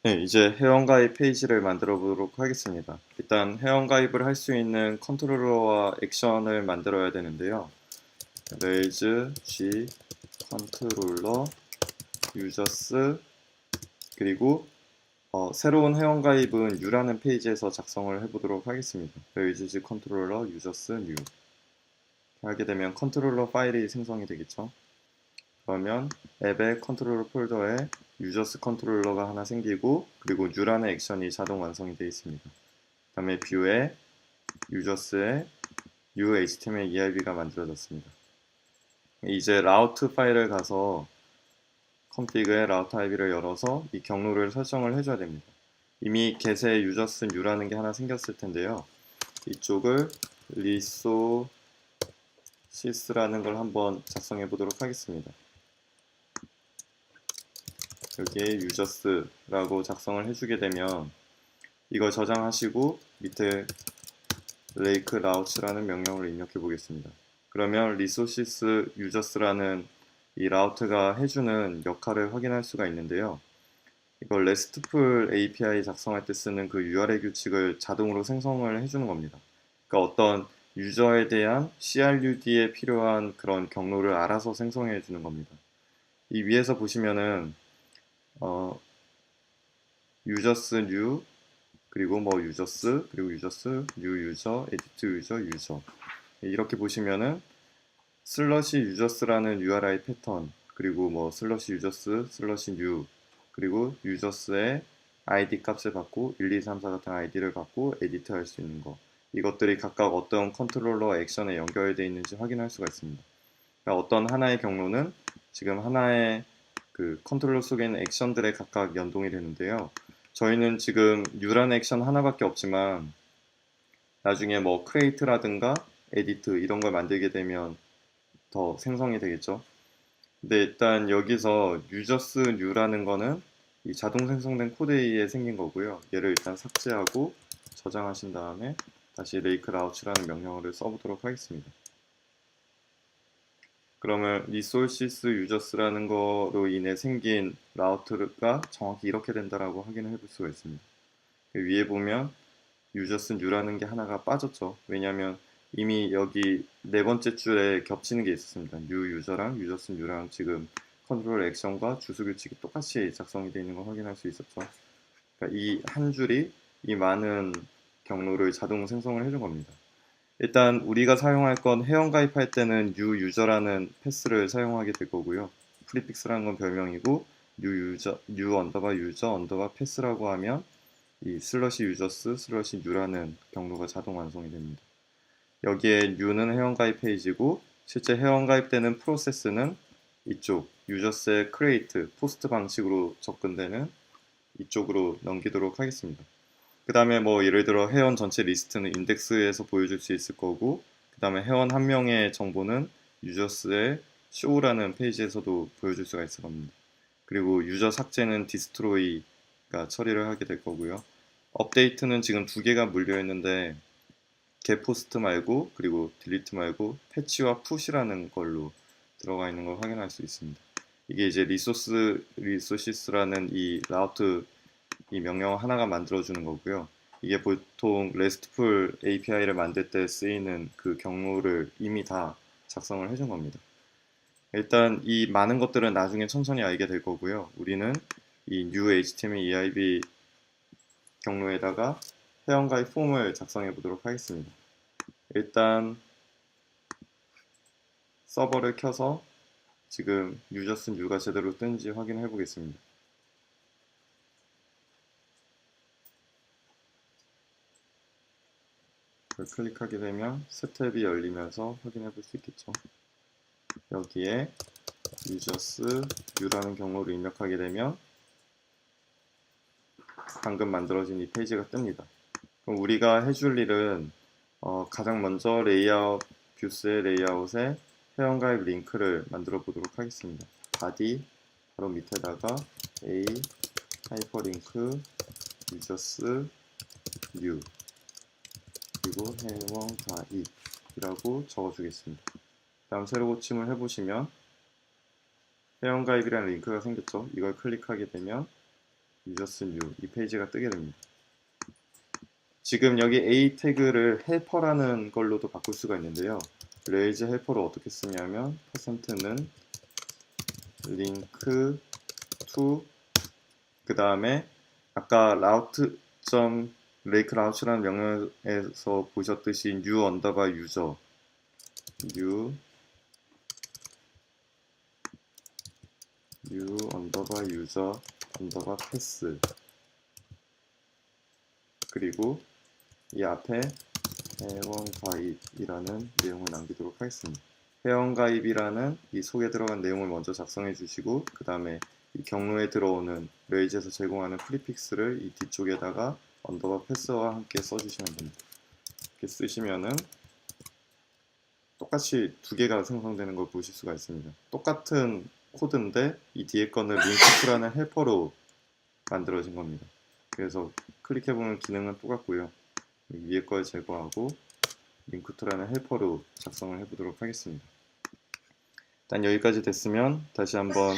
네, 이제 회원가입 페이지를 만들어 보도록 하겠습니다. 일단 회원가입을 할 수 있는 컨트롤러와 액션을 만들어야 되는데요. raise g 컨트롤러 users 그리고 새로운 회원가입은 new라는 페이지에서 작성을 해보도록 하겠습니다. raise g 컨트롤러 users new 하게 되면 컨트롤러 파일이 생성이 되겠죠. 그러면 앱의 컨트롤러 폴더에 유저스 컨트롤러가 하나 생기고 그리고 new라는 액션이 자동 완성이 되어 있습니다. 그 다음에 뷰에 유저스의 new html EIB가 만들어졌습니다. 이제 라우트 파일을 가서 config의 라우트 IB를 열어서 이 경로를 설정을 해줘야 됩니다. 이미 get의 유저스 new라는 게 하나 생겼을 텐데요. 이쪽을 resources라는 걸 한번 작성해 보도록 하겠습니다. 여기에 users라고 작성을 해주게 되면 이걸 저장하시고 밑에 lake route라는 명령을 입력해 보겠습니다. 그러면 resources users라는 이 라우트가 해주는 역할을 확인할 수가 있는데요. 이걸 RESTful API 작성할 때 쓰는 그 URL 규칙을 자동으로 생성을 해주는 겁니다. 그러니까 어떤 유저에 대한 CRUD에 필요한 그런 경로를 알아서 생성해 주는 겁니다. 이 위에서 보시면은 users new 그리고 뭐 users 그리고 users new user edit user 이렇게 보시면은 슬러시 users라는 URI 패턴 그리고 뭐 슬러시 users 슬러시 new 그리고 users의 id 값을 받고 1, 2, 3, 4 같은 아이디를 받고 에디트 할 수 있는 거 이것들이 각각 어떤 컨트롤러 액션에 연결되어 있는지 확인할 수가 있습니다. 그러니까 어떤 하나의 경로는 지금 하나의 그 컨트롤러 속에 있는 액션들에 각각 연동이 되는데요. 저희는 지금 new라는 액션 하나밖에 없지만 나중에 뭐 create라든가 edit 이런 걸 만들게 되면 더 생성이 되겠죠. 근데 일단 여기서 users new라는 거는 이 자동 생성된 코드에 의해 생긴 거고요. 얘를 일단 삭제하고 저장하신 다음에 다시 rake route라는 명령어를 써보도록 하겠습니다. 그러면 resources users라는 거로 인해 생긴 라우트가 정확히 이렇게 된다라고 확인을 해볼 수가 있습니다. 위에 보면 users new라는 게 하나가 빠졌죠. 왜냐하면 이미 여기 네 번째 줄에 겹치는 게 있었습니다. new user랑 users new랑 지금 컨트롤 액션과 주소 규칙이 똑같이 작성이 되어 있는 걸 확인할 수 있었죠. 그러니까 이 한 줄이 이 많은 경로를 자동 생성을 해준 겁니다. 일단 우리가 사용할 건 회원 가입할 때는 new user라는 패스를 사용하게 될 거고요. 프리픽스라는 건 별명이고 new 언더바 user 언더바 패스라고 하면 이 슬러시 유저스 슬러시 new라는 경로가 자동 완성이 됩니다. 여기에 new는 회원가입 페이지고 실제 회원가입되는 프로세스는 이쪽 유저스의 create, 포스트 방식으로 접근되는 이쪽으로 넘기도록 하겠습니다. 그 다음에 뭐 예를 들어 회원 전체 리스트는 인덱스에서 보여줄 수 있을 거고 그 다음에 회원 한 명의 정보는 유저스의 show라는 페이지에서도 보여줄 수가 있을 겁니다. 그리고 유저 삭제는 디스트로이가 처리를 하게 될 거고요. 업데이트는 지금 두 개가 물려 있는데 get 포스트 말고 그리고 딜리트 말고 패치와 푸시라는 걸로 들어가 있는 걸 확인할 수 있습니다. 이게 이제 리소시스라는 이 라우트 이 명령 하나가 만들어주는 거고요. 이게 보통 RESTful API를 만들 때 쓰이는 그 경로를 이미 다 작성을 해준 겁니다. 일단 이 많은 것들은 나중에 천천히 알게 될 거고요. 우리는 이 new HTML EIB 경로에다가 회원가입 폼을 작성해 보도록 하겠습니다. 일단 서버를 켜서 지금 유저스 new가 제대로 뜬지 확인해 보겠습니다. 이걸 클릭하게 되면 새 탭이 열리면서 확인해 볼 수 있겠죠. 여기에 users new라는 경로를 입력하게 되면 방금 만들어진 이 페이지가 뜹니다. 그럼 우리가 해줄 일은 가장 먼저 레이아웃, 뷰스의 레이아웃에 회원가입 링크를 만들어 보도록 하겠습니다. body 바로 밑에다가 a 하이퍼링크 users new 그리고 회원가입이라고 적어주겠습니다. 다음 새로 고침을 해보시면 회원가입이라는 링크가 생겼죠. 이걸 클릭하게 되면 유저스 뉴 이 페이지가 뜨게 됩니다. 지금 여기 A 태그를 헬퍼라는 걸로도 바꿀 수가 있는데요. 레이즈 헬퍼를 어떻게 쓰냐면 %는 link to 그 다음에 아까 route.lakeroute라는 명령에서 보셨듯이 new 언더바 유저 new 언더바 유저 언더바 패스 그리고 이 앞에 회원가입이라는 내용을 남기도록 하겠습니다. 회원가입이라는 이 속에 들어간 내용을 먼저 작성해 주시고 그 다음에 이 경로에 들어오는 레이즈에서 제공하는 프리픽스를 이 뒤쪽에다가 언더바 패스와 함께 써주시면 됩니다. 이렇게 쓰시면은 똑같이 두 개가 생성되는 걸 보실 수가 있습니다. 똑같은 코드인데 이 뒤에 거는 링크라는 헬퍼로 만들어진 겁니다. 그래서 클릭해보면 기능은 똑같고요. 위에 걸 제거하고 링크라는 헬퍼로 작성을 해보도록 하겠습니다. 일단 여기까지 됐으면 다시 한번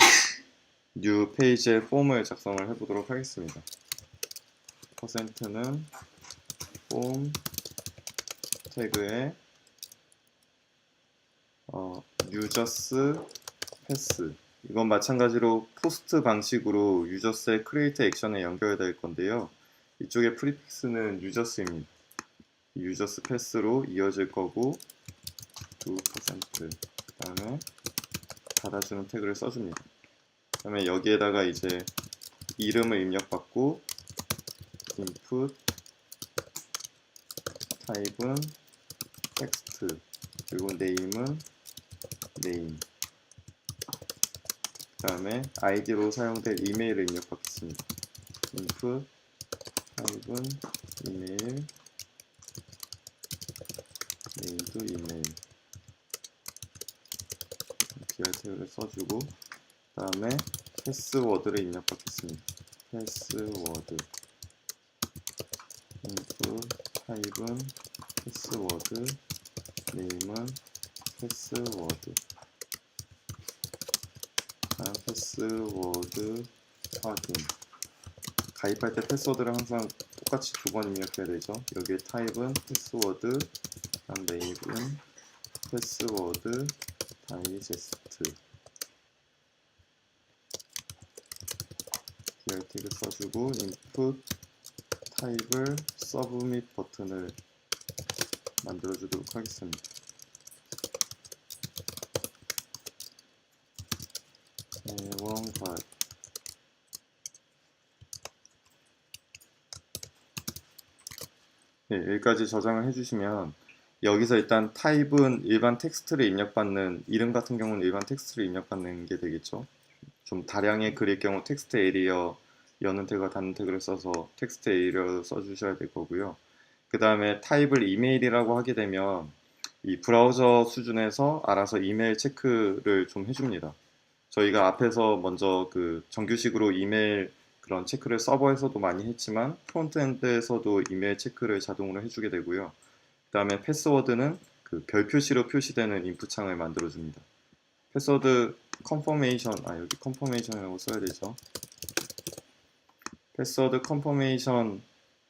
뉴 페이지의 폼을 작성을 해보도록 하겠습니다. %는 폼 태그에 유저스 패스 이건 마찬가지로 포스트 방식으로 유저스의 크리에이트 액션에 연결될 건데요. 이쪽에 프리픽스는 유저스입니다. 유저스 패스로 이어질 거고 2% 그 다음에 닫아주는 태그를 써줍니다. 그 다음에 여기에다가 이제 이름을 입력받고 input 타입은 텍스트 그리고 name은 name 그 다음에 id로 사용될 이메일을 입력받겠습니다. input 타입은 이메일 name도 이메일 BR 태그를 써주고 그 다음에 패스워드를 입력받겠습니다. 패스워드 input 타입은 패스워드 name은 패스워드 다음 패스워드 확인 가입할 때 패스워드를 항상 똑같이 두 번 입력해야 되죠. 여기에 타입은 패스워드 다음 네임은 패스워드 다이제스트 BR 태그 써주고 input 타입을 서브밋 버튼을 만들어 주도록 하겠습니다. 회원가입 네, 여기까지 저장을 해주시면 여기서 일단 타입은 일반 텍스트를 입력받는 이름 같은 경우는 일반 텍스트를 입력받는 게 되겠죠. 좀 다량의 글일 경우 텍스트 에리어 여는 태그와 닫는 태그를 써서 텍스트 에리어 써주셔야 될 거고요. 그 다음에 타입을 이메일이라고 하게 되면 이 브라우저 수준에서 알아서 이메일 체크를 좀 해줍니다. 저희가 앞에서 먼저 그 정규식으로 이메일 그런 체크를 서버에서도 많이 했지만 프론트엔드에서도 이메일 체크를 자동으로 해주게 되고요. 그 다음에 패스워드는 그 별 표시로 표시되는 인풋 창을 만들어 줍니다. 패스워드 컨퍼메이션 여기 컨퍼메이션이라고 써야 되죠. 패스워드 컨퍼메이션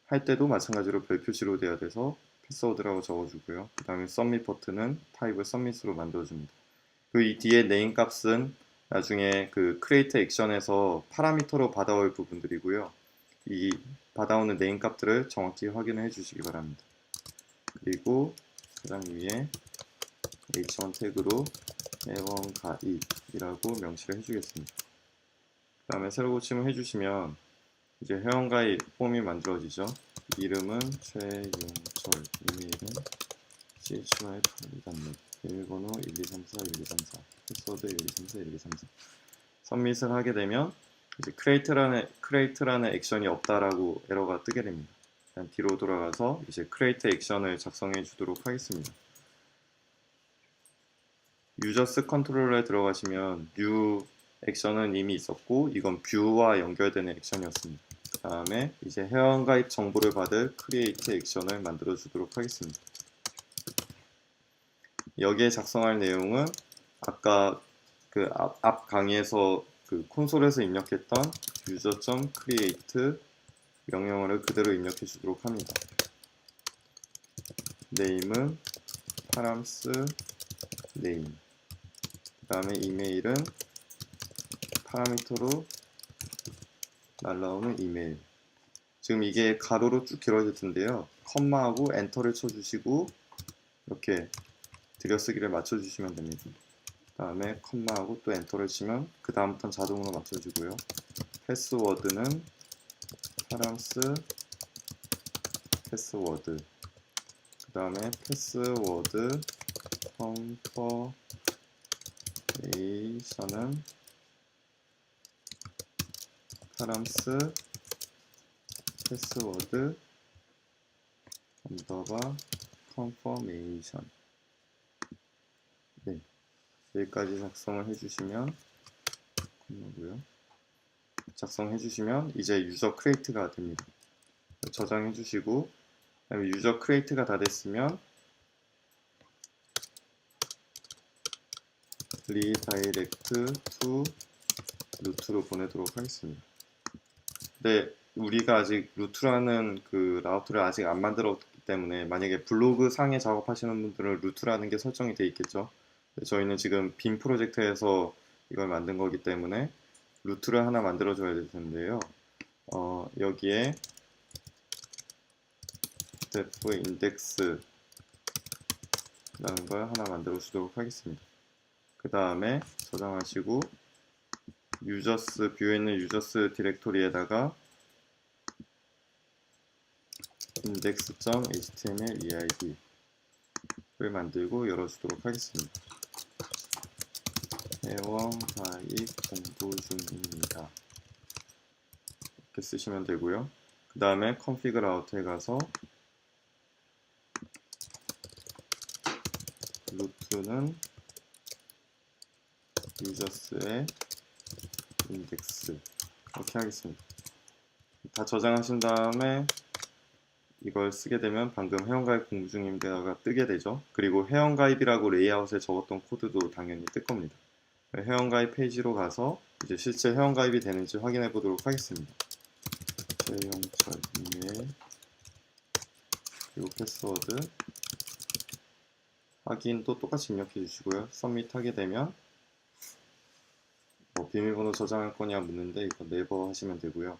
할 때도 마찬가지로 별 표시로 돼야 돼서 패스워드라고 적어주고요. 그 다음에 서밋 버튼은 타입을 서밋으로 만들어줍니다. 그리고 이 뒤에 네임 값은 나중에 그 크리에이트 액션에서 파라미터로 받아올 부분들이고요. 이 받아오는 네임 값들을 정확히 확인해 주시기 바랍니다. 그리고 가장 위에 h1 태그로 회원가입이라고 명시를 해주겠습니다. 그 다음에 새로 고침을 해주시면 이제 회원가입 폼이 만들어지죠. 이름은 최용철, 이메일은 chyf.net, 비밀번호 1234, 1234, 패스워드 1234, 1234. 서밋을 하게 되면 이제 create라는 액션이 없다라고 에러가 뜨게 됩니다. 일단 뒤로 돌아가서 이제 create 액션을 작성해 주도록 하겠습니다. 유저스 컨트롤러에 들어가시면 new 액션은 이미 있었고 이건 뷰와 연결되는 액션이었습니다. 그 다음에 이제 회원가입 정보를 받을 create 액션을 만들어 주도록 하겠습니다. 여기에 작성할 내용은 아까 그 앞 강의에서 그 콘솔에서 입력했던 user.create 명령어를 그대로 입력해 주도록 합니다. name은 파람스 name, 그 다음에 이메일은 파라미터로 날라오는 이메일. 지금 이게 가로로 쭉 길어질 텐데요. 컴마하고 엔터를 쳐주시고 이렇게 들여쓰기를 맞춰주시면 됩니다. 그 다음에 컴마하고 또 엔터를 치면 그 다음부터는 자동으로 맞춰주고요. 패스워드는 파람스 패스워드, 그 다음에 패스워드 컨퍼레이션은 파람스 패스워드 언더바 컨퍼메이션. 네, 여기까지 작성을 해주시면 이제 유저 크리에이트가 됩니다. 저장해 주시고, 그다음에 유저 크리에이트가 다 됐으면 리다이렉트 투 루트로 보내도록 하겠습니다. 근데 우리가 아직 루트라는 그 라우트를 아직 안 만들었기 때문에 만약에 블로그 상에 작업하시는 분들은 루트라는 게 설정이 되어 있겠죠. 저희는 지금 빔 프로젝트에서 이걸 만든 거기 때문에 루트를 하나 만들어 줘야 될 텐데요. 여기에 스태프 인덱스 라는 걸 하나 만들어 주도록 하겠습니다. 그 다음에 저장하시고 유저스, 뷰에 있는 유저스 디렉토리에다가 index.html eid를 만들고 열어주도록 하겠습니다. 회원 가입 공부 중입니다. 이렇게 쓰시면 되고요. 그 다음에 config route에 가서 루트는 유저스의 인덱스 이렇게 하겠습니다. 다 저장하신 다음에 이걸 쓰게 되면 방금 회원가입 공부 중임대가 뜨게 되죠. 그리고 회원가입이라고 레이아웃에 적었던 코드도 당연히 뜰 겁니다. 회원가입 페이지로 가서 이제 실제 회원가입이 되는지 확인해 보도록 하겠습니다. 최영철 이메일 그리고 패스워드 확인도 똑같이 입력해 주시고요. 서밋 하게 되면 비밀번호 저장할 거냐 묻는데 이거 네버 하시면 되고요.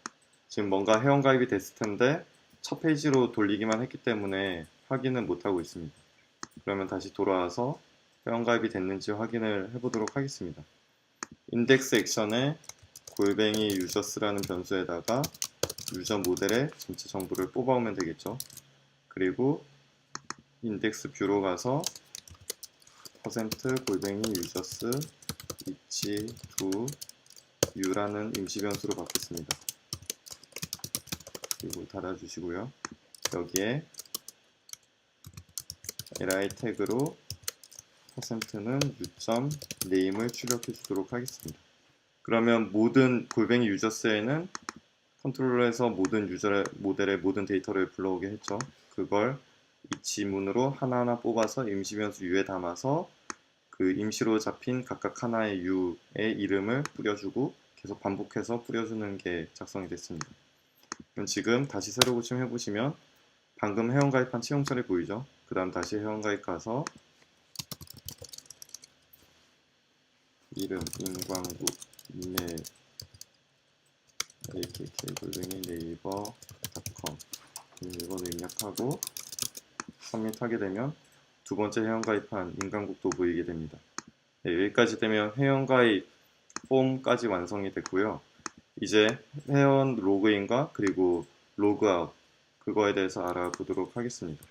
지금 뭔가 회원가입이 됐을 텐데 첫 페이지로 돌리기만 했기 때문에 확인은 못하고 있습니다. 그러면 다시 돌아와서 회원가입이 됐는지 확인을 해보도록 하겠습니다. 인덱스 액션에 골뱅이 유저스라는 변수에다가 유저 모델의 전체 정보를 뽑아오면 되겠죠. 그리고 인덱스 뷰로 가서 %골뱅이 유저스 each to u라는 임시 변수로 바뀌었습니다. 그리고 닫아주시고요. 여기에 li 태그로 %는 u.name을 출력해 주도록 하겠습니다. 그러면 모든 골뱅이 유저스에는 컨트롤러에서 모든 유저 모델의 모든 데이터를 불러오게 했죠. 그걸 이 지문으로 하나하나 뽑아서 임시 변수 u에 담아서 그 임시로 잡힌 각각 하나의 u의 이름을 뿌려주고 계속 반복해서 뿌려주는 게 작성이 됐습니다. 그럼 지금 다시 새로 고침해 보시면 방금 회원가입한 채용처리 보이죠? 그 다음 다시 회원가입 가서 이름 임광국 이메일 AKK 네이버.com 이거를 입력하고 서밋하게 되면 두 번째 회원가입한 임광국도 보이게 됩니다. 네, 여기까지 되면 회원가입 폼까지 완성이 됐고요. 이제 회원 로그인과 그리고 로그아웃 그거에 대해서 알아보도록 하겠습니다.